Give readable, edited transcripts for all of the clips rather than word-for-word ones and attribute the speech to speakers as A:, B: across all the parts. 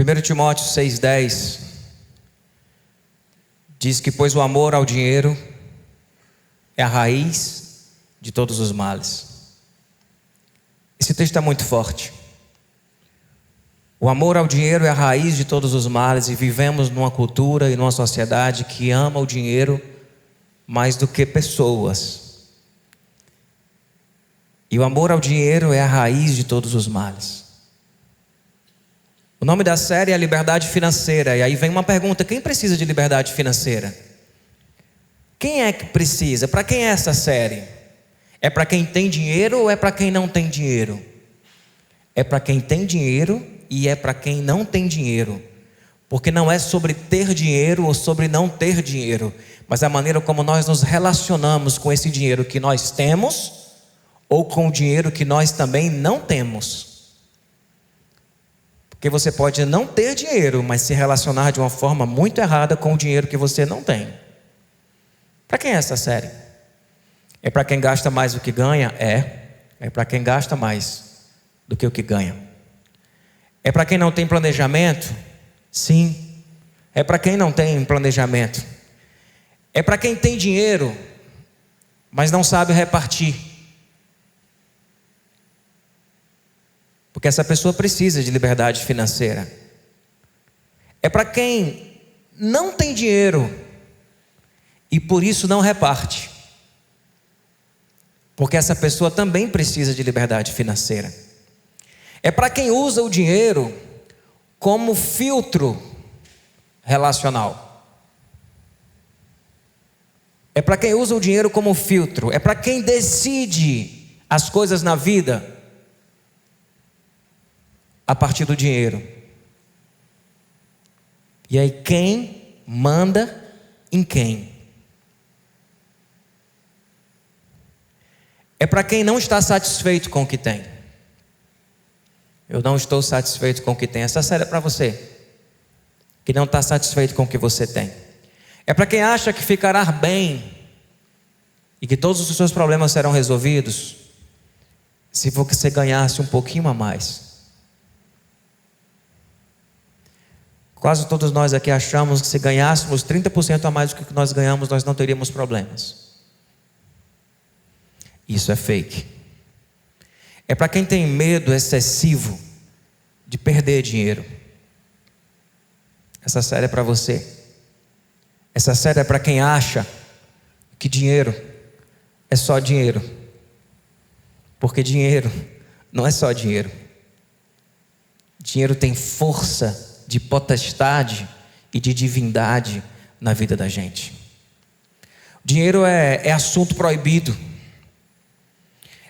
A: 1 Timóteo 6,10 diz que pois o amor ao dinheiro é a raiz de todos os males. Esse texto é muito forte. O amor ao dinheiro é a raiz de todos os males, e vivemos numa cultura e numa sociedade que ama o dinheiro mais do que pessoas. E o amor ao dinheiro é a raiz de todos os males. O nome da série é Liberdade Financeira. E aí vem uma pergunta: quem precisa de liberdade financeira? Quem é que precisa? Para quem é essa série? É para quem tem dinheiro ou é para quem não tem dinheiro? É para quem tem dinheiro e é para quem não tem dinheiro. Porque não é sobre ter dinheiro ou sobre não ter dinheiro, mas a maneira como nós nos relacionamos com esse dinheiro que nós temos ou com o dinheiro que nós também não temos. Porque você pode não ter dinheiro, mas se relacionar de uma forma muito errada com o dinheiro que você não tem. Para quem é essa série? É para quem gasta mais do que ganha? É para quem gasta mais do que o que ganha. É para quem não tem planejamento? Sim. É para quem não tem planejamento. É para quem tem dinheiro, mas não sabe repartir. Porque essa pessoa precisa de liberdade financeira. É para quem não tem dinheiro e por isso não reparte. Porque essa pessoa também precisa de liberdade financeira. É para quem usa o dinheiro como filtro relacional. É para quem usa o dinheiro como filtro. É para quem decide as coisas na vida a partir do dinheiro. E aí quem manda em quem? É para quem não está satisfeito com o que tem. Eu não estou satisfeito com o que tem. Essa série é para você que não está satisfeito com o que você tem. É para quem acha que ficará bem e que todos os seus problemas serão resolvidos se você ganhasse um pouquinho a mais. Quase todos nós aqui achamos que se ganhássemos 30% a mais do que nós ganhamos, nós não teríamos problemas. Isso é fake. É para quem tem medo excessivo de perder dinheiro. Essa série é para você. Essa série é para quem acha que dinheiro é só dinheiro. Porque dinheiro não é só dinheiro. Dinheiro tem força de potestade e de divindade na vida da gente. Dinheiro é assunto proibido.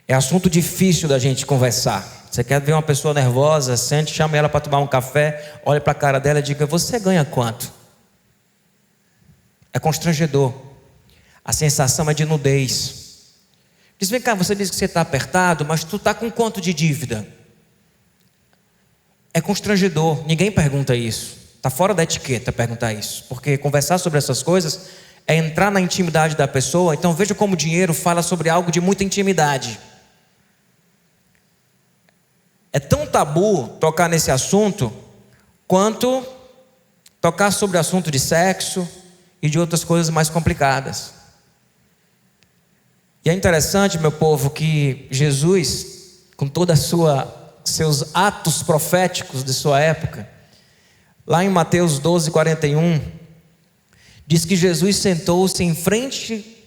A: É assunto difícil da gente conversar. Você quer ver uma pessoa nervosa, sente, chama ela para tomar um café, olha para a cara dela e diga: você ganha quanto? É constrangedor. A sensação é de nudez. Diz: vem cá, você diz que você está apertado, mas tu está com quanto de dívida? É constrangedor, ninguém pergunta isso. Está fora da etiqueta perguntar isso. Porque conversar sobre essas coisas é entrar na intimidade da pessoa. Então veja como o dinheiro fala sobre algo de muita intimidade. É tão tabu tocar nesse assunto quanto tocar sobre o assunto de sexo e de outras coisas mais complicadas. E é interessante, meu povo, que Jesus, com toda seus atos proféticos de sua época, lá em Mateus 12:41, diz que Jesus sentou-se em frente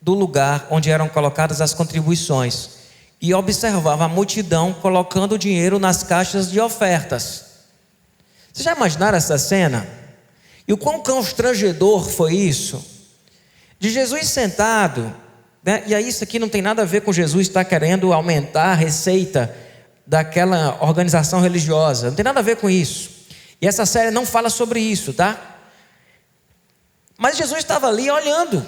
A: do lugar onde eram colocadas as contribuições e observava a multidão colocando o dinheiro nas caixas de ofertas. Vocês já imaginaram essa cena? E o quão constrangedor foi isso? De Jesus sentado, né? E aí isso aqui não tem nada a ver com Jesus estar querendo aumentar a receita daquela organização religiosa. Não tem nada a ver com isso. E essa série não fala sobre isso, tá? Mas Jesus estava ali olhando.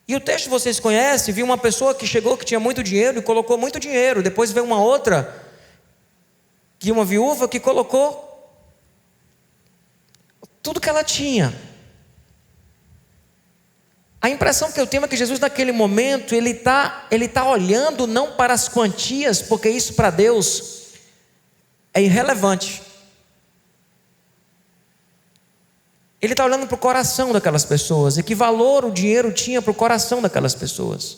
A: E o texto vocês conhecem, viu uma pessoa que chegou que tinha muito dinheiro e colocou muito dinheiro. Depois veio uma outra, que uma viúva que colocou tudo que ela tinha. A impressão que eu tenho é que Jesus naquele momento, ele tá olhando não para as quantias, porque isso para Deus é irrelevante. Ele está olhando para o coração daquelas pessoas, e que valor o dinheiro tinha para o coração daquelas pessoas.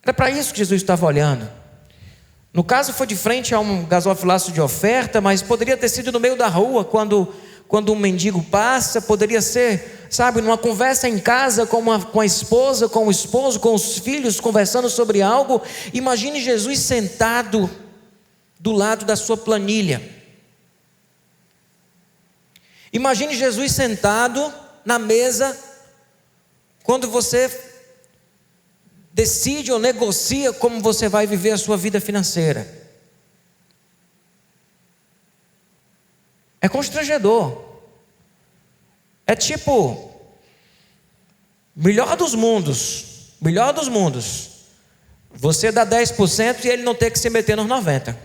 A: Era para isso que Jesus estava olhando. No caso foi de frente a um gasofilaço de oferta, mas poderia ter sido no meio da rua, quando um mendigo passa, poderia ser, sabe, numa conversa em casa com a esposa, com o esposo, com os filhos, conversando sobre algo. Imagine Jesus sentado do lado da sua planilha. Imagine Jesus sentado na mesa, quando você decide ou negocia como você vai viver a sua vida financeira. É constrangedor. É tipo, melhor dos mundos, você dá 10% e ele não ter que se meter nos 90%.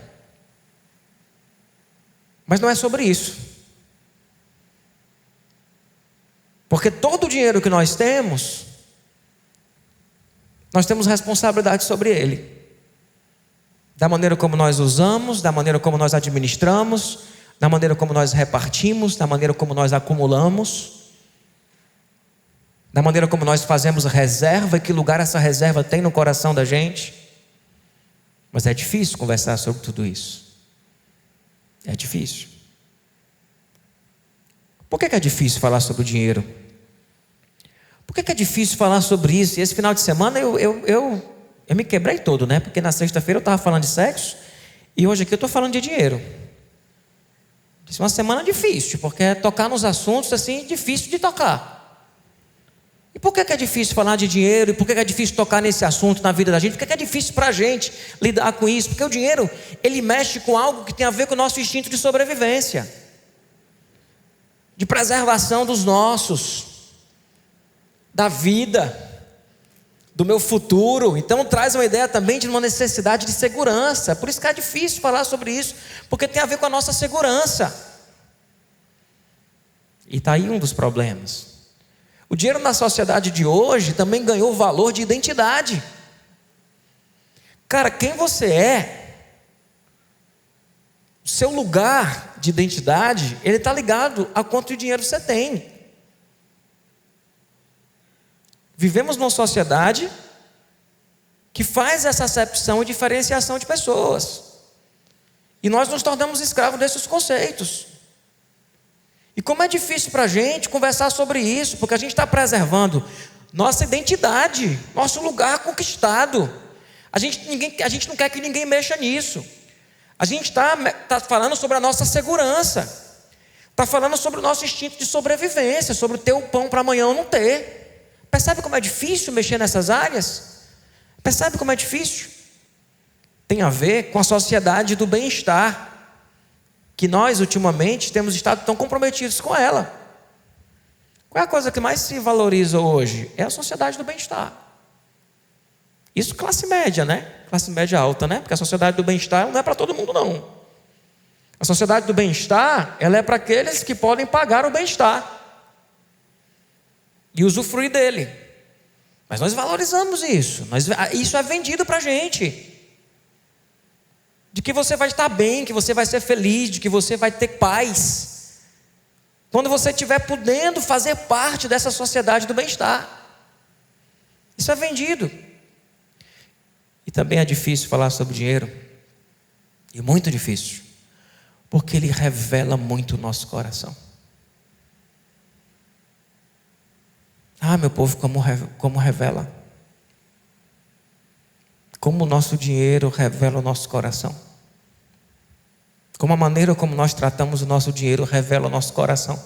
A: Mas não é sobre isso. Porque todo o dinheiro que nós temos responsabilidade sobre ele. Da maneira como nós usamos, da maneira como nós administramos, da maneira como nós repartimos, da maneira como nós acumulamos, da maneira como nós fazemos reserva e que lugar essa reserva tem no coração da gente. Mas é difícil conversar sobre tudo isso. É difícil. Por que é difícil falar sobre o dinheiro? Por que é difícil falar sobre isso? E esse final de semana eu me quebrei todo, né? Porque na sexta-feira eu estava falando de sexo e hoje aqui eu estou falando de dinheiro. Isso é uma semana difícil, porque é tocar nos assuntos assim, difícil de tocar. E por que é difícil falar de dinheiro? E por que é difícil tocar nesse assunto na vida da gente? Por que é difícil para a gente lidar com isso? Porque o dinheiro, ele mexe com algo que tem a ver com o nosso instinto de sobrevivência, de preservação dos nossos, da vida, do meu futuro. Então traz uma ideia também de uma necessidade de segurança. Por isso que é difícil falar sobre isso, porque tem a ver com a nossa segurança. E está aí um dos problemas. O dinheiro na sociedade de hoje também ganhou o valor de identidade. Cara, quem você é, o seu lugar de identidade, ele está ligado a quanto dinheiro você tem. Vivemos numa sociedade que faz essa acepção e diferenciação de pessoas. E nós nos tornamos escravos desses conceitos. E como é difícil para a gente conversar sobre isso, porque a gente está preservando nossa identidade, nosso lugar conquistado. A gente não quer que ninguém mexa nisso. A gente está falando sobre a nossa segurança. Está falando sobre o nosso instinto de sobrevivência, sobre o ter o pão para amanhã ou não ter. Percebe como é difícil mexer nessas áreas? Percebe como é difícil? Tem a ver com a sociedade do bem-estar, que nós ultimamente temos estado tão comprometidos com ela. Qual é a coisa que mais se valoriza hoje? É a sociedade do bem-estar. Isso classe média, né? Classe média alta, né? Porque a sociedade do bem-estar não é para todo mundo, não. A sociedade do bem-estar, ela é para aqueles que podem pagar o bem-estar e usufruir dele. Mas nós valorizamos isso. Isso é vendido para a gente. De que você vai estar bem, que você vai ser feliz, de que você vai ter paz, quando você estiver podendo fazer parte dessa sociedade do bem-estar. Isso é vendido. E também é difícil falar sobre dinheiro. E muito difícil. Porque ele revela muito o nosso coração. Ah, meu povo, como revela? Como o nosso dinheiro revela o nosso coração? Como a maneira como nós tratamos o nosso dinheiro revela o nosso coração?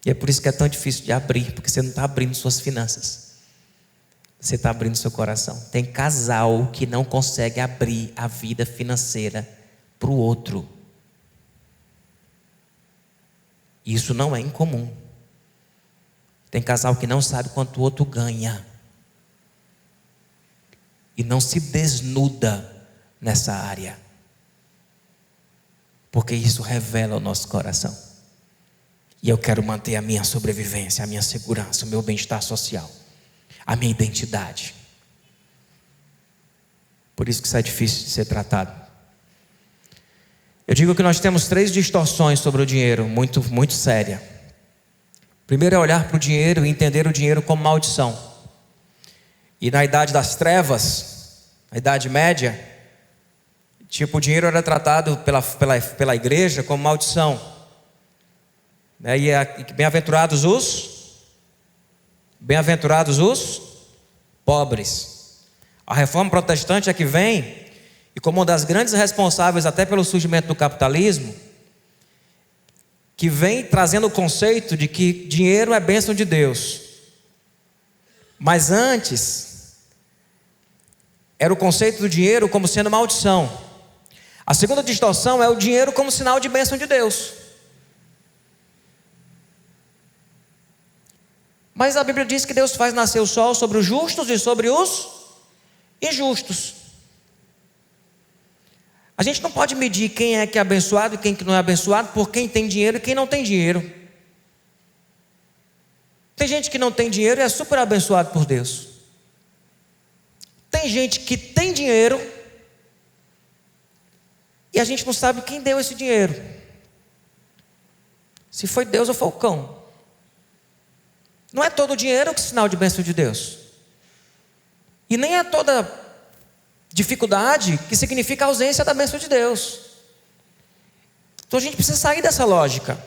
A: E é por isso que é tão difícil de abrir, porque você não está abrindo suas finanças. Você está abrindo seu coração. Tem casal que não consegue abrir a vida financeira para o outro. Isso não é incomum. Tem casal que não sabe quanto o outro ganha e não se desnuda nessa área, porque isso revela o nosso coração. E eu quero manter a minha sobrevivência, a minha segurança, o meu bem-estar social, a minha identidade. Por isso que isso é difícil de ser tratado. Eu digo que nós temos 3 distorções sobre o dinheiro, muito, muito séria. Primeiro é olhar para o dinheiro e entender o dinheiro como maldição. E na idade das trevas, na Idade Média, tipo, o dinheiro era tratado pela igreja como maldição. E bem-aventurados os pobres. A reforma protestante é que vem, e como uma das grandes responsáveis até pelo surgimento do capitalismo, que vem trazendo o conceito de que dinheiro é bênção de Deus. Mas antes, era o conceito do dinheiro como sendo maldição. A segunda distorção é o dinheiro como sinal de bênção de Deus. Mas a Bíblia diz que Deus faz nascer o sol sobre os justos e sobre os injustos. A gente não pode medir quem é que é abençoado e quem que não é abençoado por quem tem dinheiro e quem não tem dinheiro. Tem gente que não tem dinheiro e é super abençoado por Deus. Tem gente que tem dinheiro e a gente não sabe quem deu esse dinheiro. Se foi Deus ou foi o cão. Não é todo o dinheiro que é sinal de bênção de Deus. E nem é toda dificuldade que significa a ausência da bênção de Deus. Então a gente precisa sair dessa lógica.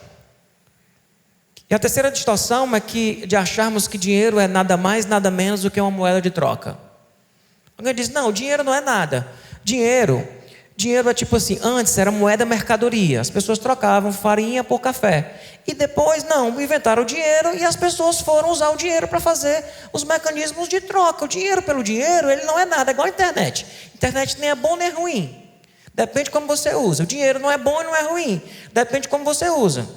A: E a terceira distorção é de acharmos que dinheiro é nada mais, nada menos do que uma moeda de troca. Alguém diz, não, dinheiro não é nada. Dinheiro é tipo assim, antes era moeda mercadoria. As pessoas trocavam farinha por café. E depois, não, inventaram o dinheiro e as pessoas foram usar o dinheiro para fazer os mecanismos de troca. O dinheiro pelo dinheiro, ele não é nada, é igual a internet. Internet nem é bom nem é ruim. Depende de como você usa. O dinheiro não é bom e não é ruim. Depende de como você usa.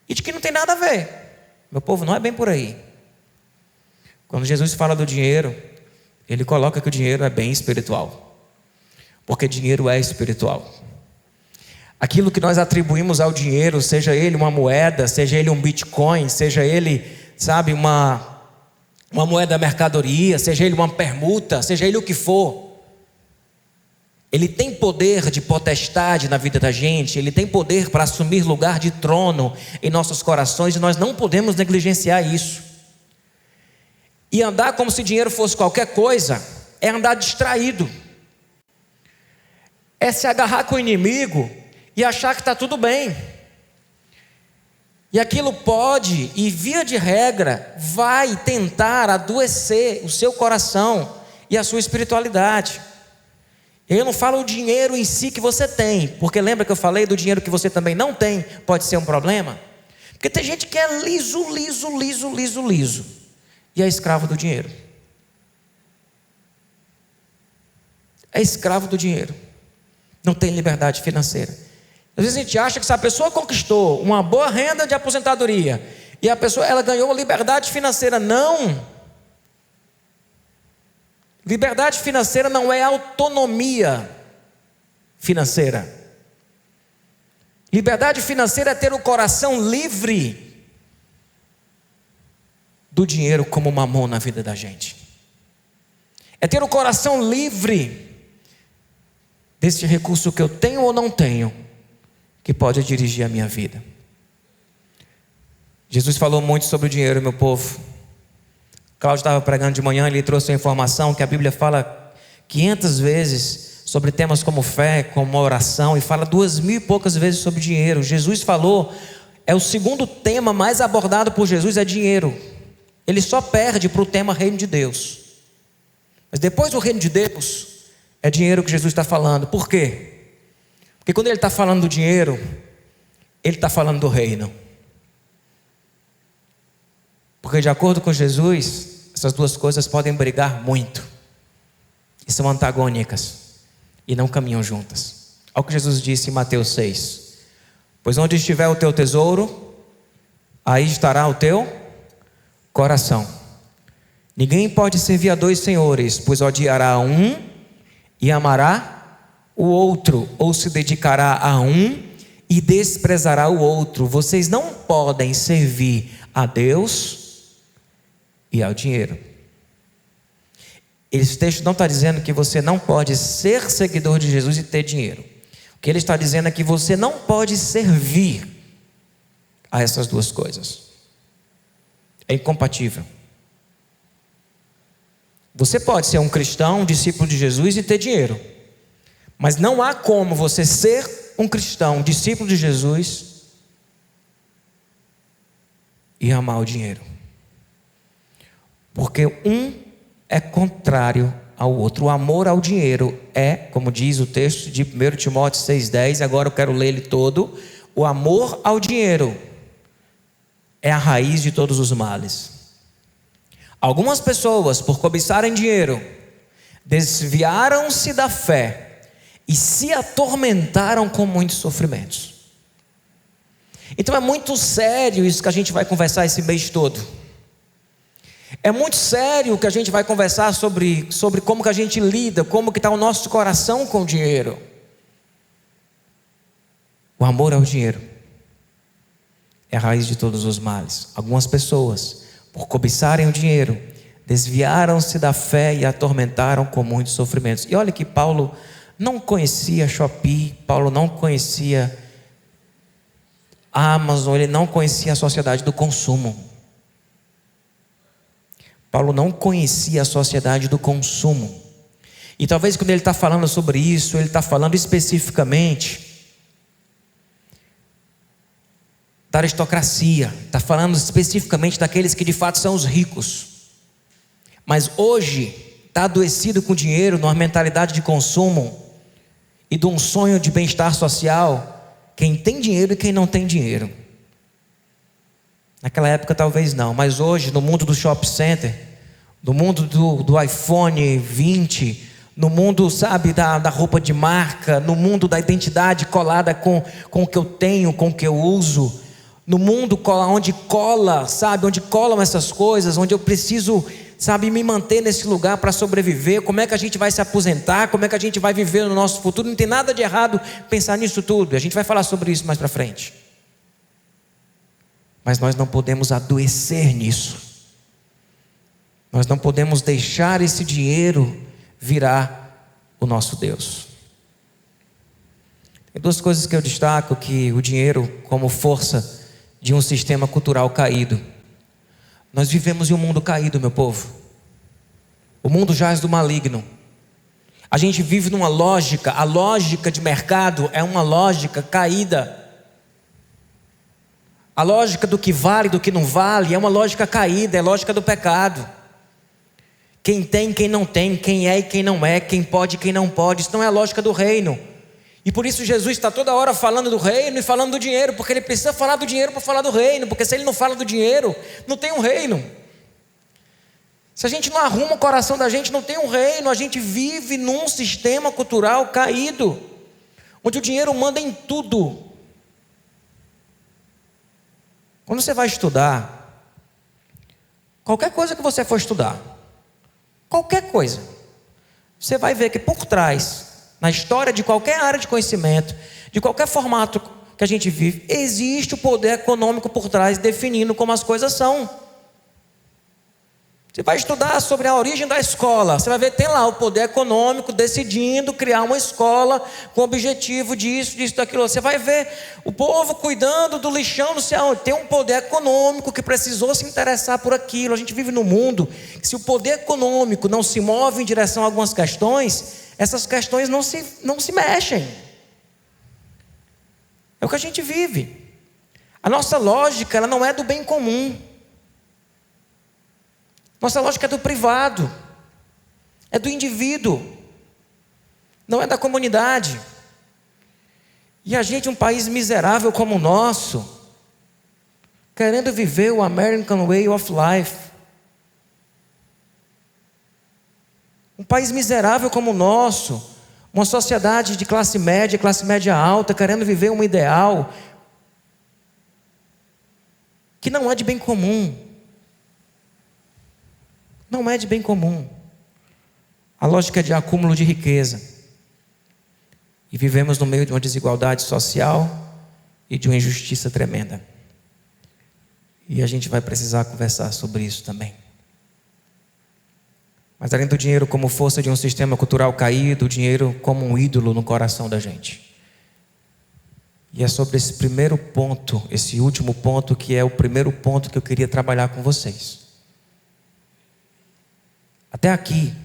A: E de que não tem nada a ver. Meu povo, não é bem por aí. Quando Jesus fala do dinheiro, ele coloca que o dinheiro é bem espiritual. Porque dinheiro é espiritual. Aquilo que nós atribuímos ao dinheiro, seja ele uma moeda, seja ele um Bitcoin, seja ele, sabe, uma moeda mercadoria, seja ele uma permuta, seja ele o que for, ele tem poder de potestade na vida da gente, ele tem poder para assumir lugar de trono em nossos corações, e nós não podemos negligenciar isso. E andar como se dinheiro fosse qualquer coisa é andar distraído, é se agarrar com o inimigo e achar que está tudo bem. E aquilo pode, e via de regra, vai tentar adoecer o seu coração e a sua espiritualidade. Eu não falo o dinheiro em si que você tem, porque lembra que eu falei do dinheiro que você também não tem, pode ser um problema? Porque tem gente que é liso, e é escravo do dinheiro. É escravo do dinheiro. Não tem liberdade financeira. Às vezes a gente acha que se a pessoa conquistou uma boa renda de aposentadoria e a pessoa ela ganhou liberdade financeira, não. Liberdade financeira não é autonomia financeira. Liberdade financeira é ter o coração livre do dinheiro como mamão na vida da gente. É ter o coração livre desse recurso que eu tenho ou não tenho, que pode dirigir a minha vida. Jesus falou muito sobre o dinheiro, meu povo. Cláudio estava pregando de manhã, ele trouxe a informação que a Bíblia fala 500 vezes sobre temas como fé, como oração, e fala 2.000 e poucas vezes sobre dinheiro. Jesus falou, é o segundo tema mais abordado por Jesus, é dinheiro. Ele só perde para o tema reino de Deus. Mas depois do reino de Deus, é dinheiro que Jesus está falando. Por quê? Porque quando ele está falando do dinheiro, ele está falando do reino. Porque de acordo com Jesus, essas duas coisas podem brigar muito. E são antagônicas. E não caminham juntas. Olha o que Jesus disse em Mateus 6. Pois onde estiver o teu tesouro, aí estará o teu coração. Ninguém pode servir a 2 senhores, pois odiará a um e amará o outro, ou se dedicará a um e desprezará o outro. Vocês não podem servir a Deus e ao dinheiro. Esse texto não está dizendo que você não pode ser seguidor de Jesus e ter dinheiro. O que ele está dizendo é que você não pode servir a essas duas coisas. É incompatível. Você pode ser um cristão, um discípulo de Jesus e ter dinheiro, mas não há como você ser um cristão, um discípulo de Jesus e amar o dinheiro, porque um é contrário ao outro. O amor ao dinheiro é, como diz o texto de 1 Timóteo 6,10, agora eu quero ler ele todo. O amor ao dinheiro é a raiz de todos os males. Algumas pessoas, por cobiçarem dinheiro, desviaram-se da fé e se atormentaram com muitos sofrimentos. Então é muito sério isso que a gente vai conversar esse mês todo. É muito sério que a gente vai conversar sobre como que a gente lida, como que está o nosso coração com o dinheiro. O amor ao dinheiro é a raiz de todos os males. Algumas pessoas, por cobiçarem o dinheiro, desviaram-se da fé e atormentaram com muitos sofrimentos. E olha que Paulo não conhecia Shopee, Paulo não conhecia Amazon, ele não conhecia a sociedade do consumo. Paulo não conhecia a sociedade do consumo. E talvez quando ele está falando sobre isso, ele está falando especificamente da aristocracia, está falando especificamente daqueles que de fato são os ricos. Mas hoje está adoecido com dinheiro, numa mentalidade de consumo e de um sonho de bem-estar social, quem tem dinheiro e quem não tem dinheiro. Naquela época talvez não, mas hoje no mundo do shopping center, no mundo do iPhone 20, no mundo, sabe, da roupa de marca, no mundo da identidade colada com o que eu tenho, com o que eu uso, no mundo onde cola, sabe, onde colam essas coisas, onde eu preciso, sabe, me manter nesse lugar para sobreviver. Como é que a gente vai se aposentar? Como é que a gente vai viver no nosso futuro? Não tem nada de errado pensar nisso tudo. A gente vai falar sobre isso mais para frente. Mas nós não podemos adoecer nisso. Nós não podemos deixar esse dinheiro virar o nosso Deus. Tem duas coisas que eu destaco, que o dinheiro como força de um sistema cultural caído. Nós vivemos em um mundo caído, meu povo. O mundo jaz do maligno. A gente vive numa lógica, a lógica de mercado é uma lógica caída. A lógica do que vale e do que não vale é uma lógica caída, é a lógica do pecado. Quem tem, quem não tem, quem é e quem não é, quem pode e quem não pode, isso não é a lógica do reino. E por isso Jesus está toda hora falando do reino e falando do dinheiro, porque ele precisa falar do dinheiro para falar do reino, porque se ele não fala do dinheiro, não tem um reino. Se a gente não arruma o coração da gente, não tem um reino. A gente vive num sistema cultural caído, onde o dinheiro manda em tudo. Quando você vai estudar, qualquer coisa que você for estudar, qualquer coisa, você vai ver que por trás, na história de qualquer área de conhecimento, de qualquer formato que a gente vive, existe o poder econômico por trás, definindo como as coisas são. Você vai estudar sobre a origem da escola, você vai ver que tem lá o poder econômico decidindo criar uma escola com o objetivo disso, daquilo. Você vai ver o povo cuidando do lixão, não sei aonde. Tem um poder econômico que precisou se interessar por aquilo. A gente vive num mundo que, se o poder econômico não se move em direção a algumas questões, essas questões não se mexem. É o que a gente vive. A nossa lógica, ela não é do bem comum. Nossa lógica é do privado, é do indivíduo, não é da comunidade. E a gente, um país miserável como o nosso, querendo viver o American Way of Life. Um país miserável como o nosso, uma sociedade de classe média alta, querendo viver um ideal que não é de bem comum. Não é de bem comum. A lógica é de acúmulo de riqueza. E vivemos no meio de uma desigualdade social e de uma injustiça tremenda. E a gente vai precisar conversar sobre isso também. Mas além do dinheiro como força de um sistema cultural caído, o dinheiro como um ídolo no coração da gente. E é sobre esse primeiro ponto, esse último ponto, que é o primeiro ponto que eu queria trabalhar com vocês. Até aqui,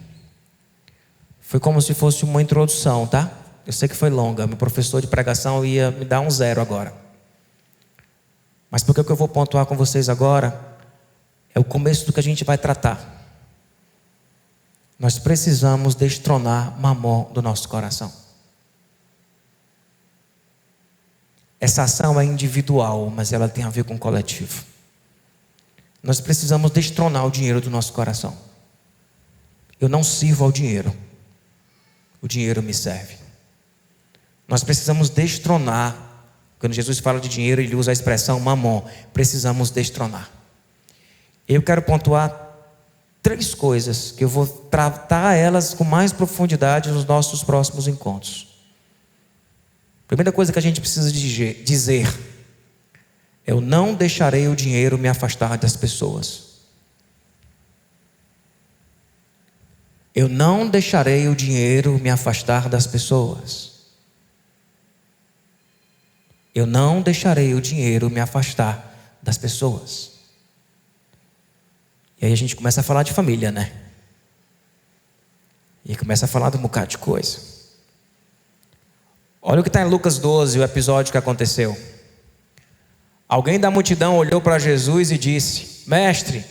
A: foi como se fosse uma introdução, tá? Eu sei que foi longa, meu professor de pregação ia me dar um 0 agora. Mas porque o que eu vou pontuar com vocês agora é o começo do que a gente vai tratar. Nós precisamos destronar Mamon do nosso coração. Essa ação é individual, mas ela tem a ver com o coletivo. Nós precisamos destronar o dinheiro do nosso coração. Eu não sirvo ao dinheiro. O dinheiro me serve. Nós precisamos destronar. Quando Jesus fala de dinheiro, ele usa a expressão mamon. Precisamos destronar. Eu quero pontuar 3 coisas que eu vou tratar elas com mais profundidade nos nossos próximos encontros. Primeira coisa que a gente precisa dizer: eu não deixarei o dinheiro me afastar das pessoas. Eu não deixarei o dinheiro me afastar das pessoas. Eu não deixarei o dinheiro me afastar das pessoas. E aí a gente começa a falar de família, né? E começa a falar de um bocado de coisa. Olha o que está em Lucas 12, o episódio que aconteceu. Alguém da multidão olhou para Jesus e disse: Mestre,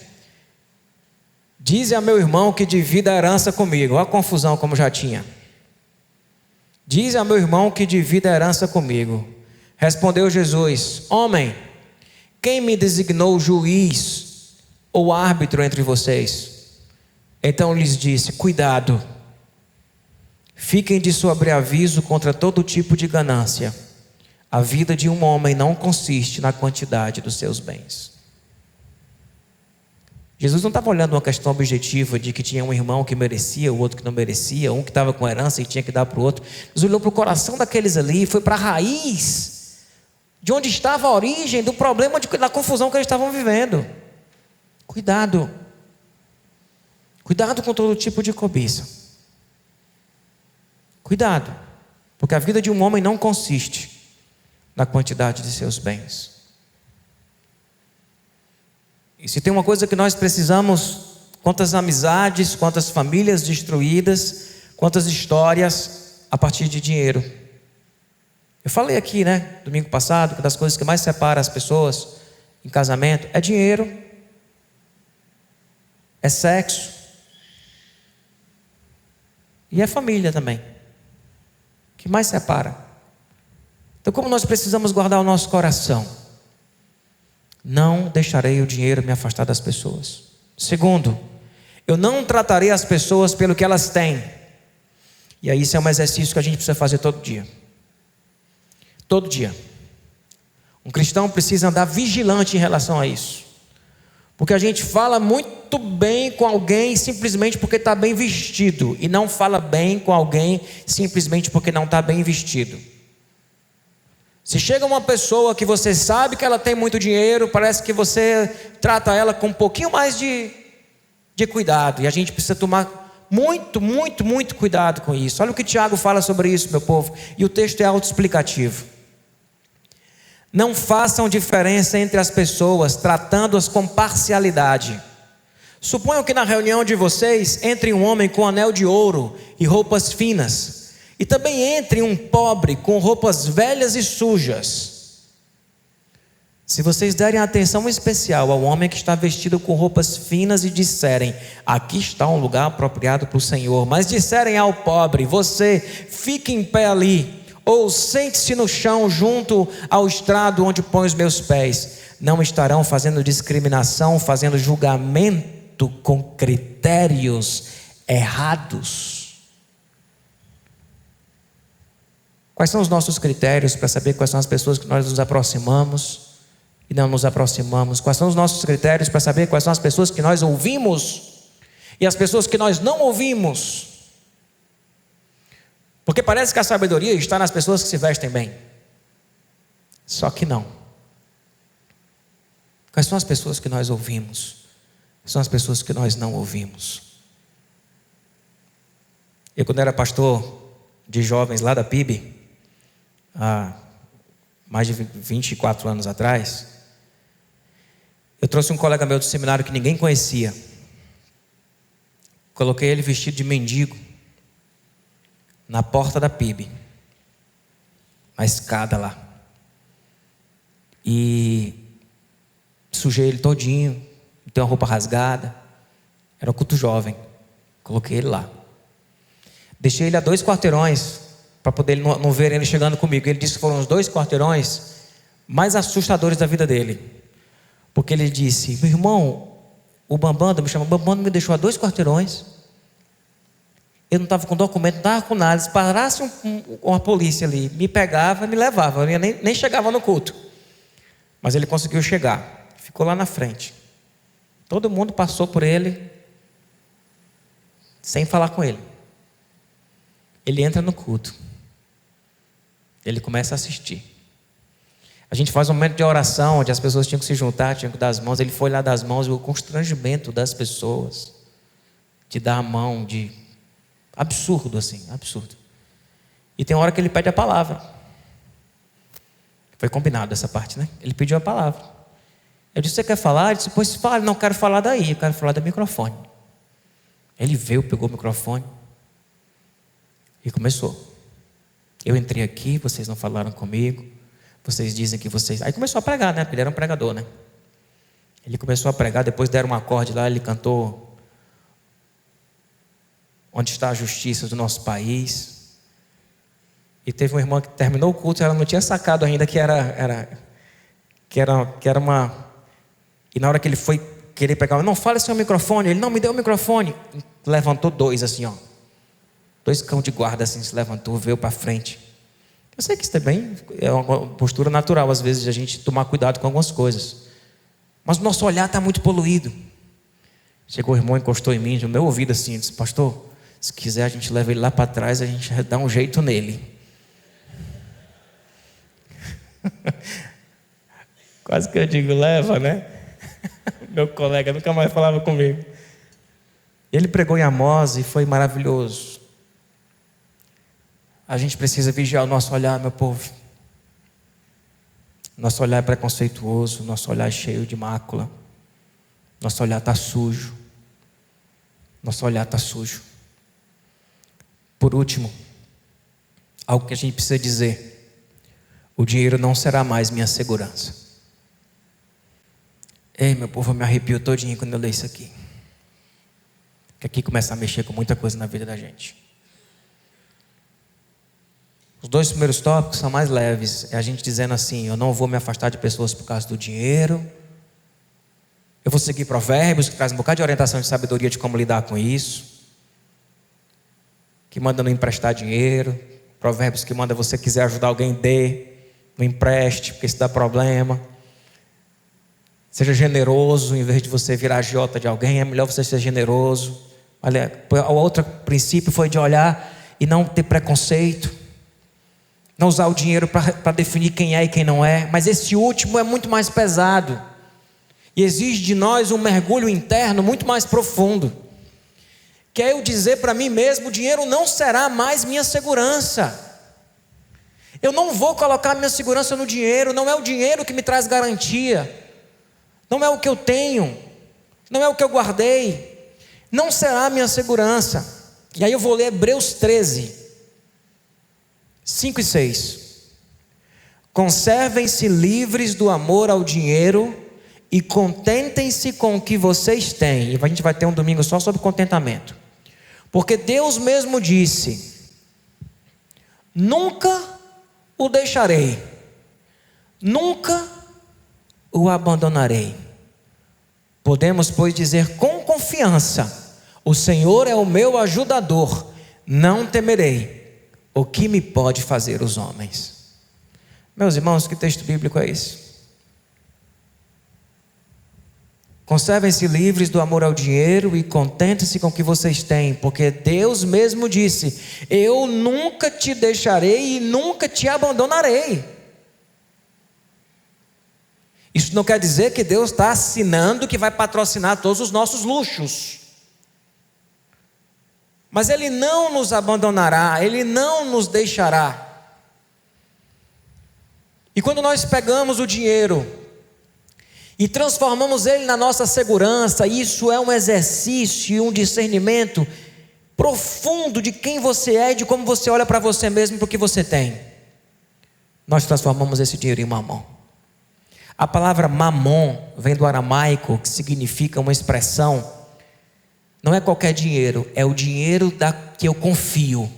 A: dize a meu irmão que divida a herança comigo. Olha a confusão como já tinha. Dize a meu irmão que divida a herança comigo. Respondeu Jesus: Homem, quem me designou juiz ou árbitro entre vocês? Então lhes disse: Cuidado, fiquem de sobreaviso contra todo tipo de ganância. A vida de um homem não consiste na quantidade dos seus bens. Jesus não estava olhando uma questão objetiva de que tinha um irmão que merecia, o outro que não merecia, um que estava com herança e tinha que dar para o outro. Jesus olhou para o coração daqueles ali, foi para a raiz de onde estava a origem do problema, da confusão que eles estavam vivendo. Cuidado. Cuidado com todo tipo de cobiça. Cuidado, porque a vida de um homem não consiste na quantidade de seus bens. E se tem uma coisa que nós precisamos, quantas amizades, quantas famílias destruídas, quantas histórias a partir de dinheiro. Eu falei aqui, né, domingo passado, que das coisas que mais separa as pessoas em casamento é dinheiro, é sexo e é família também, que mais separa. Então, como nós precisamos guardar o nosso coração? Não deixarei o dinheiro me afastar das pessoas. Segundo, eu não tratarei as pessoas pelo que elas têm. E aí isso é um exercício que a gente precisa fazer todo dia. Todo dia. Um cristão precisa andar vigilante em relação a isso. Porque a gente fala muito bem com alguém simplesmente porque está bem vestido. E não fala bem com alguém simplesmente porque não está bem vestido. Se chega uma pessoa que você sabe que ela tem muito dinheiro, parece que você trata ela com um pouquinho mais de cuidado. E a gente precisa tomar muito cuidado com isso. Olha o que Tiago fala sobre isso, meu povo. E o texto é autoexplicativo. Não façam diferença entre as pessoas, tratando-as com parcialidade. Suponham que na reunião de vocês entre um homem com anel de ouro e roupas finas, e também entre um pobre com roupas velhas e sujas. Se vocês derem atenção especial ao homem que está vestido com roupas finas e disserem: aqui está um lugar apropriado para o Senhor, mas disserem ao pobre: você fique em pé ali, ou sente-se no chão junto ao estrado onde põe os meus pés, não estarão fazendo discriminação, fazendo julgamento com critérios errados. Quais são os nossos critérios para saber quais são as pessoas que nós nos aproximamos e não nos aproximamos? Quais são os nossos critérios para saber quais são as pessoas que nós ouvimos e as pessoas que nós não ouvimos? Porque parece que a sabedoria está nas pessoas que se vestem bem. Só que não. Quais são as pessoas que nós ouvimos? São as pessoas que nós não ouvimos. Eu, quando era pastor de jovens lá da PIB, há mais de 24 anos atrás, eu trouxe um colega meu do seminário que ninguém conhecia. Coloquei ele vestido de mendigo na porta da PIB, na escada lá, e sujei ele todinho, tem uma roupa rasgada. Era um culto jovem. Coloquei ele lá, deixei ele a 2 quarteirões para poder ele não ver ele chegando comigo. Ele disse que foram os 2 quarteirões mais assustadores da vida dele, porque ele disse: meu irmão, o Bambando me chama, Bambando me deixou a 2 quarteirões, eu não estava com documento, não estava com nada. Se parasse uma polícia ali, me pegava, me levava, eu nem chegava no culto. Mas ele conseguiu chegar, ficou lá na frente, todo mundo passou por ele sem falar com ele. Ele entra no culto, ele começa a assistir. A gente faz um momento de oração, onde as pessoas tinham que se juntar, tinham que dar as mãos. Ele foi lá dar as mãos, e o constrangimento das pessoas de dar a mão, de absurdo assim, absurdo. E tem uma hora que ele pede a palavra. Foi combinado essa parte, né? Ele pediu a palavra. Eu disse: você quer falar? Ele disse: pois fala. Não quero falar daí, eu quero falar do microfone. Ele veio, pegou o microfone e começou. Eu entrei aqui, vocês não falaram comigo, vocês dizem que vocês... Aí começou a pregar, né? Porque ele era um pregador, né? Ele começou a pregar, depois deram um acorde lá, ele cantou Onde está a justiça do nosso país. E teve uma irmã que terminou o culto, ela não tinha sacado ainda que era uma... E na hora que ele foi querer pegar, não, fala esse microfone. Ele: não, me deu o microfone. Levantou 2 assim, ó. 2 cão de guarda assim, se levantou, veio para frente. Eu sei que isso também é uma postura natural, às vezes, de a gente tomar cuidado com algumas coisas. Mas o nosso olhar está muito poluído. Chegou o irmão, encostou em mim, no meu ouvido assim, disse: pastor, se quiser a gente leva ele lá para trás, a gente dá um jeito nele. Quase que eu digo: leva, né? Meu colega nunca mais falava comigo. Ele pregou em Amós e foi maravilhoso. A gente precisa vigiar o nosso olhar, meu povo. Nosso olhar é preconceituoso, nosso olhar é cheio de mácula, nosso olhar está sujo. Nosso olhar está sujo. Por último, algo que a gente precisa dizer: o dinheiro não será mais minha segurança. Ei, meu povo, eu me arrepio todinho quando eu leio isso aqui. Que aqui começa a mexer com muita coisa na vida da gente. Os 2 primeiros tópicos são mais leves. É a gente dizendo assim: eu não vou me afastar de pessoas por causa do dinheiro. Eu vou seguir Provérbios, que traz um bocado de orientação de sabedoria de como lidar com isso, que manda não emprestar dinheiro. Provérbios que manda, você quiser ajudar alguém, dê, não empreste, porque isso dá problema. Seja generoso, em vez de você virar agiota de alguém, é melhor você ser generoso. Olha, o outro princípio foi de olhar e não ter preconceito, não usar o dinheiro para definir quem é e quem não é. Mas esse último é muito mais pesado e exige de nós um mergulho interno muito mais profundo, que é eu dizer para mim mesmo: o dinheiro não será mais minha segurança. Eu não vou colocar minha segurança no dinheiro. Não é o dinheiro que me traz garantia, não é o que eu tenho, não é o que eu guardei, não será minha segurança. E aí eu vou ler Hebreus 13, 5 e 6. Conservem-se livres do amor ao dinheiro e contentem-se com o que vocês têm. E a gente vai ter um domingo só sobre contentamento, porque Deus mesmo disse: nunca o deixarei, nunca o abandonarei. Podemos, pois, dizer com confiança: o Senhor é o meu ajudador, não temerei o que me pode fazer os homens. Meus irmãos, que texto bíblico é esse? Conservem-se livres do amor ao dinheiro e contentem-se com o que vocês têm, porque Deus mesmo disse: eu nunca te deixarei e nunca te abandonarei. Isso não quer dizer que Deus está assinando que vai patrocinar todos os nossos luxos, mas Ele não nos abandonará, Ele não nos deixará. E quando nós pegamos o dinheiro e transformamos ele na nossa segurança, isso é um exercício e um discernimento profundo de quem você é e de como você olha para você mesmo e para o que você tem. Nós transformamos esse dinheiro em mamon. A palavra mamon vem do aramaico, que significa uma expressão, não é qualquer dinheiro, é o dinheiro que eu confio.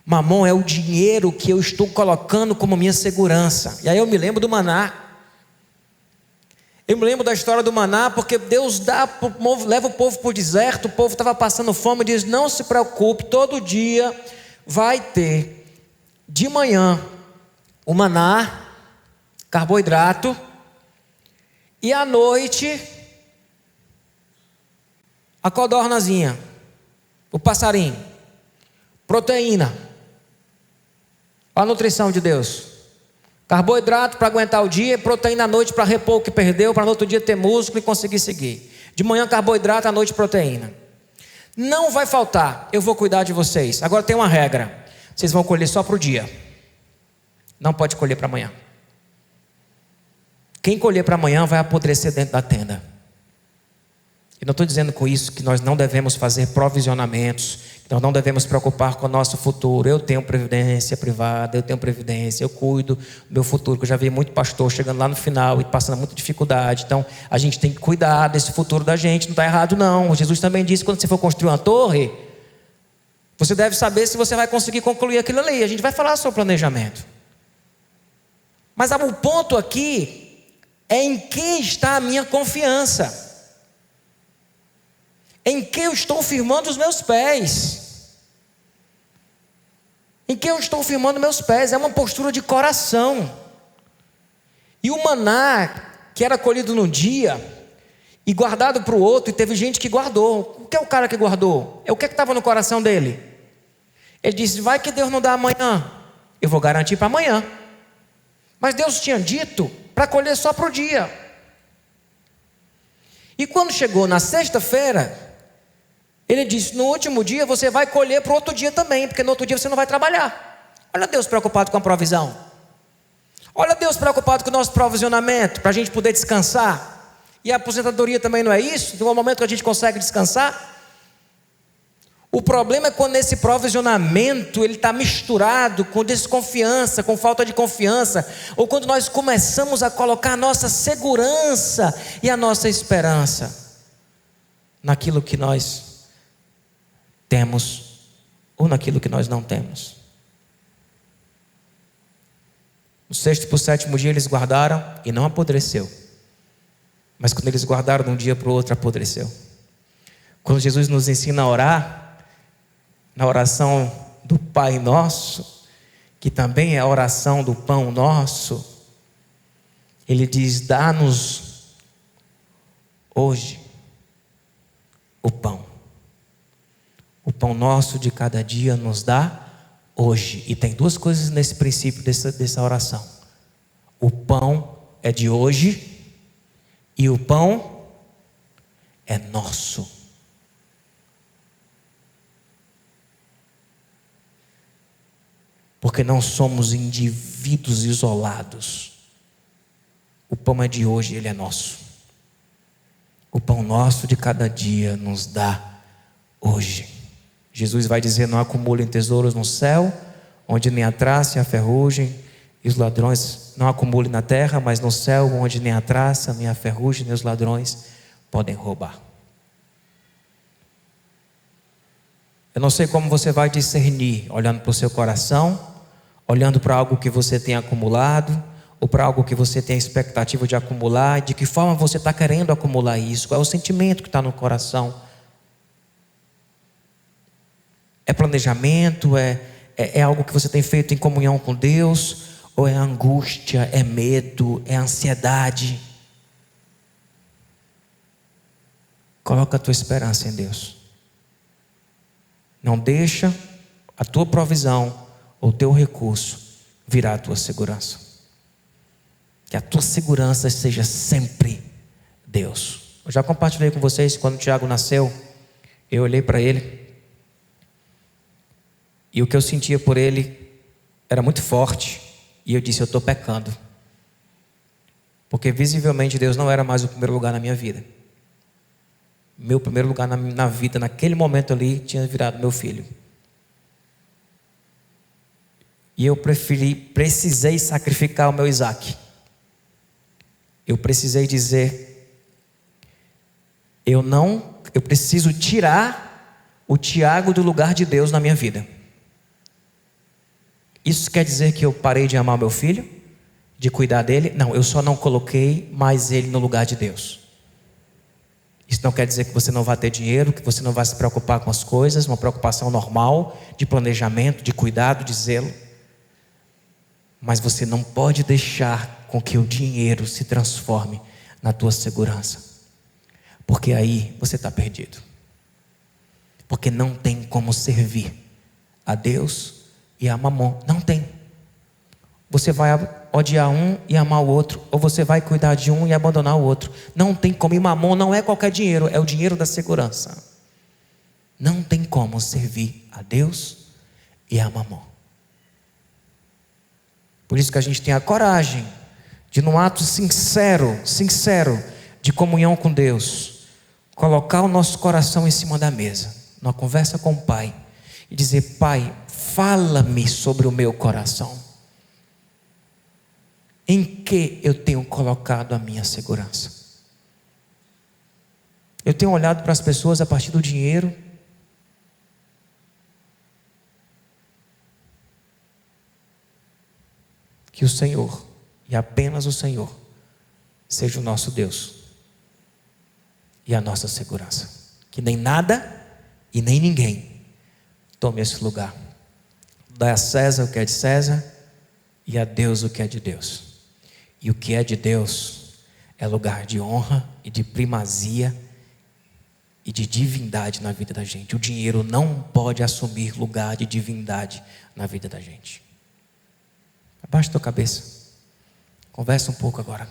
A: Mamon é o dinheiro que eu estou colocando como minha segurança. E aí eu me lembro do maná. Eu me lembro da história do maná, porque Deus leva o povo para o deserto, o povo estava passando fome, e diz: não se preocupe, todo dia vai ter de manhã o maná, carboidrato, e à noite a codornazinha, o passarinho, proteína. Olha a nutrição de Deus. Carboidrato para aguentar o dia, proteína à noite para repor o que perdeu, para no outro dia ter músculo e conseguir seguir. De manhã carboidrato, à noite proteína. Não vai faltar, eu vou cuidar de vocês. Agora tem uma regra: vocês vão colher só para o dia, não pode colher para amanhã. Quem colher para amanhã vai apodrecer dentro da tenda. Eu não estou dizendo com isso que nós não devemos fazer provisionamentos, que nós não devemos preocupar com o nosso futuro. Eu tenho previdência privada, eu tenho previdência, eu cuido do meu futuro, que eu já vi muito pastor chegando lá no final e passando muita dificuldade. Então a gente tem que cuidar desse futuro da gente, não está errado não. Jesus também disse que quando você for construir uma torre, você deve saber se você vai conseguir concluir aquilo ali. A gente vai falar sobre planejamento. Mas o ponto aqui é em quem está a minha confiança. Em que eu estou firmando os meus pés? Em que eu estou firmando meus pés? É uma postura de coração. E o maná, que era colhido num dia e guardado para o outro, e teve gente que guardou. O que é o cara que guardou? É o que estava no coração dele? Ele disse: vai que Deus não dá amanhã, eu vou garantir para amanhã. Mas Deus tinha dito para colher só para o dia. E quando chegou na sexta-feira, Ele disse: no último dia você vai colher para o outro dia também, porque no outro dia você não vai trabalhar. Olha Deus preocupado com a provisão. Olha Deus preocupado com o nosso provisionamento, para a gente poder descansar. E a aposentadoria também não é isso? No momento que a gente consegue descansar. O problema é quando esse provisionamento ele está misturado com desconfiança, com falta de confiança, ou quando nós começamos a colocar a nossa segurança e a nossa esperança naquilo que nós temos ou naquilo que nós não temos. No sexto para o sétimo dia eles guardaram e não apodreceu. Mas quando eles guardaram de um dia para o outro, apodreceu. Quando Jesus nos ensina a orar, na oração do Pai Nosso, que também é a oração do Pão Nosso, Ele diz: dá-nos hoje o pão. O pão nosso de cada dia nos dá hoje. E tem duas coisas nesse princípio dessa oração: o pão é de hoje e o pão é nosso. Porque não somos indivíduos isolados. O pão é de hoje, ele é nosso. O pão nosso de cada dia nos dá hoje. Jesus vai dizer: não acumulem tesouros no céu, onde nem a traça e a ferrugem e os ladrões, não acumulem na terra, mas no céu, onde nem a traça, nem a ferrugem, nem os ladrões podem roubar. Eu não sei como você vai discernir, olhando para o seu coração, olhando para algo que você tem acumulado, ou para algo que você tem a expectativa de acumular, de que forma você está querendo acumular isso, qual é o sentimento que está no coração. É planejamento, é algo que você tem feito em comunhão com Deus, ou é angústia, é medo, é ansiedade? Coloca a tua esperança em Deus. Não deixa a tua provisão ou o teu recurso virar a tua segurança. Que a tua segurança seja sempre Deus. Eu já compartilhei com vocês, quando o Tiago nasceu, eu olhei para ele e o que eu sentia por ele era muito forte. E eu disse: eu estou pecando. Porque visivelmente Deus não era mais o primeiro lugar na minha vida. Meu primeiro lugar na vida, naquele momento ali, tinha virado meu filho. E eu precisei sacrificar o meu Isaac. Eu precisei dizer, eu preciso tirar o Tiago do lugar de Deus na minha vida. Isso quer dizer que eu parei de amar meu filho? De cuidar dele? Não, eu só não coloquei mais ele no lugar de Deus. Isso não quer dizer que você não vai ter dinheiro, que você não vai se preocupar com as coisas, uma preocupação normal, de planejamento, de cuidado, de zelo. Mas você não pode deixar com que o dinheiro se transforme na tua segurança. Porque aí você está perdido. Porque não tem como servir a Deus e a Mamon. Não tem. Você vai odiar um e amar o outro, ou você vai cuidar de um e abandonar o outro. Não tem como. E Mamon não é qualquer dinheiro, é o dinheiro da segurança. Não tem como servir a Deus e a Mamon. Por isso que a gente tem a coragem de, num ato sincero de comunhão com Deus, colocar o nosso coração em cima da mesa, numa conversa com o Pai, e dizer: Pai, fala-me sobre o meu coração. Em que eu tenho colocado a minha segurança? Eu tenho olhado para as pessoas a partir do dinheiro. Que o Senhor, e apenas o Senhor, seja o nosso Deus e a nossa segurança. Que nem nada e nem ninguém tome esse lugar. Dá a César o que é de César e a Deus o que é de Deus. E o que é de Deus é lugar de honra e de primazia e de divindade na vida da gente. O dinheiro não pode assumir lugar de divindade na vida da gente. Abaixa tua cabeça. Conversa um pouco agora.